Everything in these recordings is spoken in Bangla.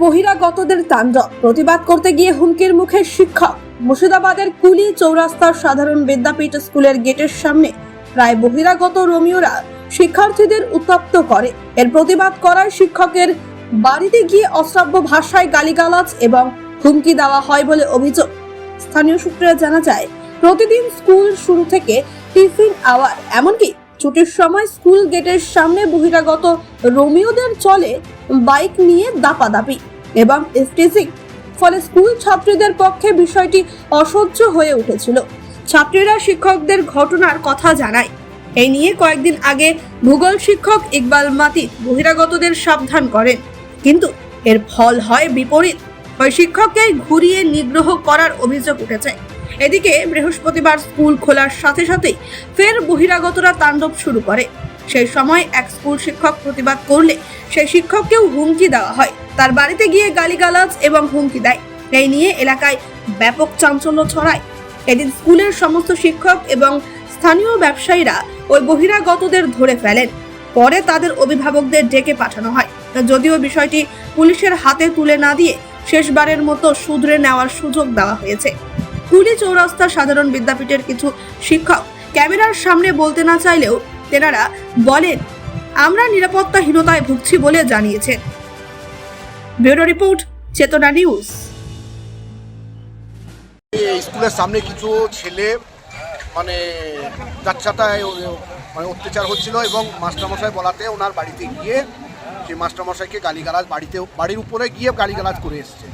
বহিরাগতদের তাণ্ডব, প্রতিবাদ করতে গিয়ে হুমকির মুখে শিক্ষক। মুর্শিদাবাদের কুলি চৌরাস্তার সাধারণ বিদ্যাপীঠ স্কুলের গেটের সামনে প্রায় বহিরাগত রোমিওরা শিক্ষার্থীদের উত্তপ্ত করে। এর প্রতিবাদ করায় শিক্ষকের বাড়িতে গিয়ে অশ্রাব্য ভাষায় গালিগালাজ এবং হুমকি দেওয়া হয় বলে অভিযোগ। স্থানীয় সূত্রে জানা যায়, প্রতিদিন স্কুল শুরু থেকে টিফিন আওয়ার, এমনকি ছুটির সময় স্কুল গেটের সামনে বহিরাগত রোমিওদের চলে বাইক নিয়ে দাপাদাপি এবং স্টেজিং। ফলে স্কুল ছাত্রীদের পক্ষে বিষয়টি অসহ্য হয়ে উঠেছিল। ছাত্রীরা শিক্ষকদের ঘটনার কথা জানায়। এই নিয়ে কয়েকদিন আগে ভূগোল শিক্ষক ইকবাল মাতিন বহিরাগতদের সাবধান করেন, কিন্তু এর ফল হয় বিপরীত। ওই শিক্ষককে ঘুরিয়ে নিগ্রহ করার অভিযোগ উঠেছে। এদিকে বৃহস্পতিবার স্কুল খোলার সাথে সাথেই ফের বহিরাগতরা তাণ্ডব শুরু করে। সেই সময় এক স্কুল শিক্ষক প্রতিবাদ করলে সেই শিক্ষককেও হুমকি দেওয়া হয়, তার বাড়িতে গিয়ে গালিগালাজ এবং হুমকি দেয়। এই নিয়ে এলাকায় ব্যাপক চাঞ্চল্য ছড়ায়। এদিন স্কুলের সমস্ত শিক্ষক এবং স্থানীয় ব্যবসায়ীরা ওই বহিরাগতদের ধরে ফেলেন। পরে তাদের অভিভাবকদের ডেকে পাঠানো হয়। যদিও বিষয়টি পুলিশের হাতে তুলে না দিয়ে শেষবারের মতো শুধরে নেওয়ার সুযোগ দেওয়া হয়েছে। কুলি চৌরাস্তা সাধারণ বিদ্যাপীঠের কিছু শিক্ষক ক্যামেরার সামনে বলতে না চাইলেও তেনারা বলেন, আমরা নিরাপত্তাহীনতায় ভুগছি বলে জানিয়েছেন। ব্যুরো রিপোর্ট, চেতনা নিউজ। স্কুলের সামনে কিছু ছেলে যাচ্ছাটায় অত্যাচার হচ্ছিল এবং মাস্টারমশাই বলাতে ওনার বাড়িতে গিয়ে সেই মাস্টারমশাইকে গালিগালাজ বাড়ির উপরে গিয়ে গালিগালাজ করে এসছে।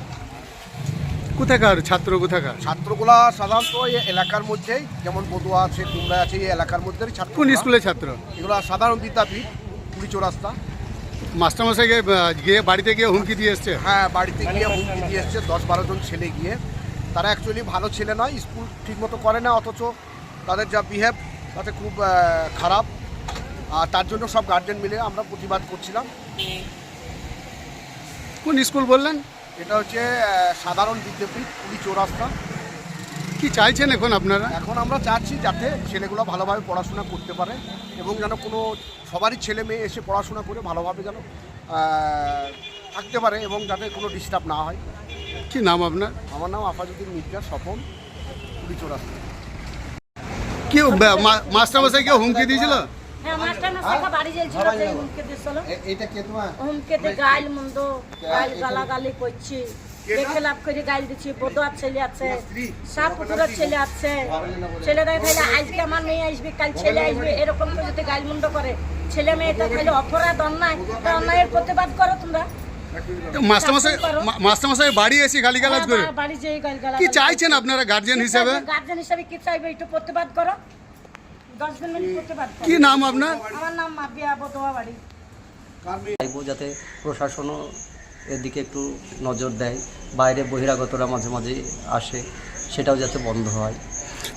কোথাকার ছাত্র? কোথাকার ছাত্রগুলা সাধারণত এই এলাকার মধ্যেই, যেমন বদুয়া আছে, কুমড়া আছে, এই এলাকার মধ্যে ছাত্র। কোন স্কুলের ছাত্র? এগুলো সাধারণ বিদ্যাপীঠ, কুলি চৌরাস্তা। মাস্টারমশাইকে গিয়ে বাড়িতে গিয়ে হুমকি দিয়ে এসছে? হ্যাঁ, বাড়িতে গিয়ে হুমকি দিয়ে এসছে। 10-12 জন ছেলে গিয়ে, তারা অ্যাকচুয়ালি ভালো ছেলে নয়, স্কুল ঠিকমতো করে না, অথচ তাদের যা বিহেভ তাতে খুব খারাপ। আর তার জন্য সব গার্জেন মিলে আমরা প্রতিবাদ করছিলাম। কোন স্কুল বললেন? এটা হচ্ছে সাধারণ বিদ্যাপীঠ, কুলি চৌরাস্তা। কি চাইছেন এখন আপনারা? এখন আমরা চাচ্ছি যাতে ছেলেগুলো ভালোভাবে পড়াশোনা করতে পারে এবং যেন কোনো সবারই ছেলে মেয়ে এসে পড়াশোনা করে ভালোভাবে যেন থাকতে পারে এবং যাতে কোনো ডিস্টার্ব না হয়। কি নাম আপনার? আমার নাম আফাজুদ্দিন মির্জা, স্বপন, কুলি চৌরাস্তা। কি মাস্টারমশাইকে হুমকি দিয়েছিল? হ্যাঁ, মাস্টারমশাইকে বাড়ি যাইছিল, যে হুমকি দিছিল। এইটা কে তোমার? হুমকিতে গাইল মন্দ, গালাগালি করছি, খেলাপ করে গাইল দিচ্ছি। বদুয়ার ছেলে আছে, সাপুকুরের ছেলে আছে, ছেলেরা খাইলে আজকে আমার মেয়ে আসবে, কাল ছেলে আসবে, এরকম করে যদি গাইল মন্দ করে, ছেলে মেয়েটা খাইলে অপরাধ, অন্যায়। তা অন্যায়ের প্রতিবাদ করো তোমরা। মাস্টারমশাই বাড়ি এসে গালিগালাজ করে? বাড়ি যেয়ে গালিগালাজ। কি চাইছেন আপনারা গার্জিয়ান হিসেবে? গার্জিয়ান হিসেবে কি চাইবে? একটু প্রতিবাদ করো, 10 দিন প্রতিবাদ করো। কি নাম আপনার? আমার নাম মাবিয়া, বদুয়া বাড়ি। চাইবো যাতে প্রশাসনও এদিকে একটু নজর দেয়, বাইরে বহিরাগতরা মাঝে মাঝে আসে, সেটাও যাতে বন্ধ হয়।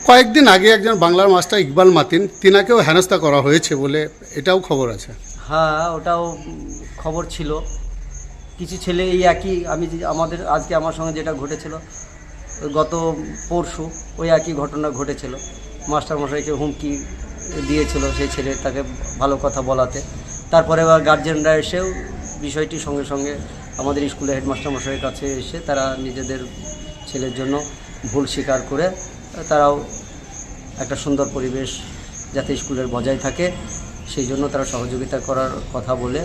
কয়েকদিন আগে একজন বাংলার মাস্টার ইকবাল মাতিন, তিনাকেও হেনস্থা করা হয়েছে বলে এটাও খবর আছে। হ্যাঁ, ওটাও খবর ছিল। কিছু ছেলে এই একই, আজকে আমার সঙ্গে যেটা ঘটেছিল, গত পরশু ওই একই ঘটনা ঘটেছিল। মাস্টারমশাইকে হুমকি দিয়েছিল সেই ছেলে, তাকে ভালো কথা বলাতে। তারপরে আবার গার্জেনরা এসেও বিষয়টি সঙ্গে সঙ্গে আমাদের স্কুলের হেডমাস্টারমশাইয়ের কাছে এসে তারা নিজেদের ছেলের জন্য ভুল স্বীকার করে তারাও একটা সুন্দর পরিবেশ যাতে স্কুলের বজায় থাকে সেই জন্য তারা সহযোগিতা করার কথা বলে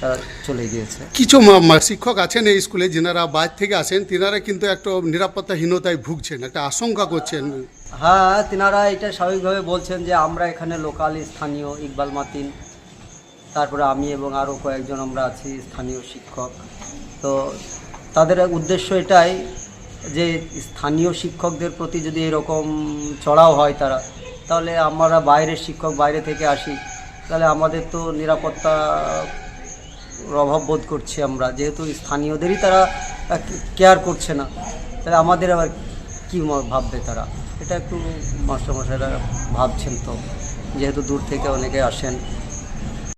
তারা চলে গিয়েছে। কিছু শিক্ষক আছেন এই স্কুলে যিনারা বাইরে থেকে আসেন, তিনারা কিন্তু একটা নিরাপত্তাহীনতায় ভুগছেন, একটা আশঙ্কা করছেন। হ্যাঁ, তিনারা এটা স্বাভাবিকভাবে বলছেন যে আমরা এখানে লোকাল স্থানীয় ইকবাল মাতিন, তারপরে আমি এবং আরও কয়েকজন আমরা আছি স্থানীয় শিক্ষক। তো তাদের উদ্দেশ্য এটাই যে স্থানীয় শিক্ষকদের প্রতি যদি এরকম চড়াও হয় তাহলে আমরা বাইরের শিক্ষক বাইরে থেকে আসি, তাহলে আমাদের তো নিরাপত্তার অভাব বোধ করছি আমরা, যেহেতু স্থানীয়দেরই তারা কেয়ার করছে না, তাহলে আমাদের আবার কী ভাববে তারা, এটা একটু মাস্টারমশাইরা ভাবছেন। তো যেহেতু দূর থেকে অনেকে আসেন,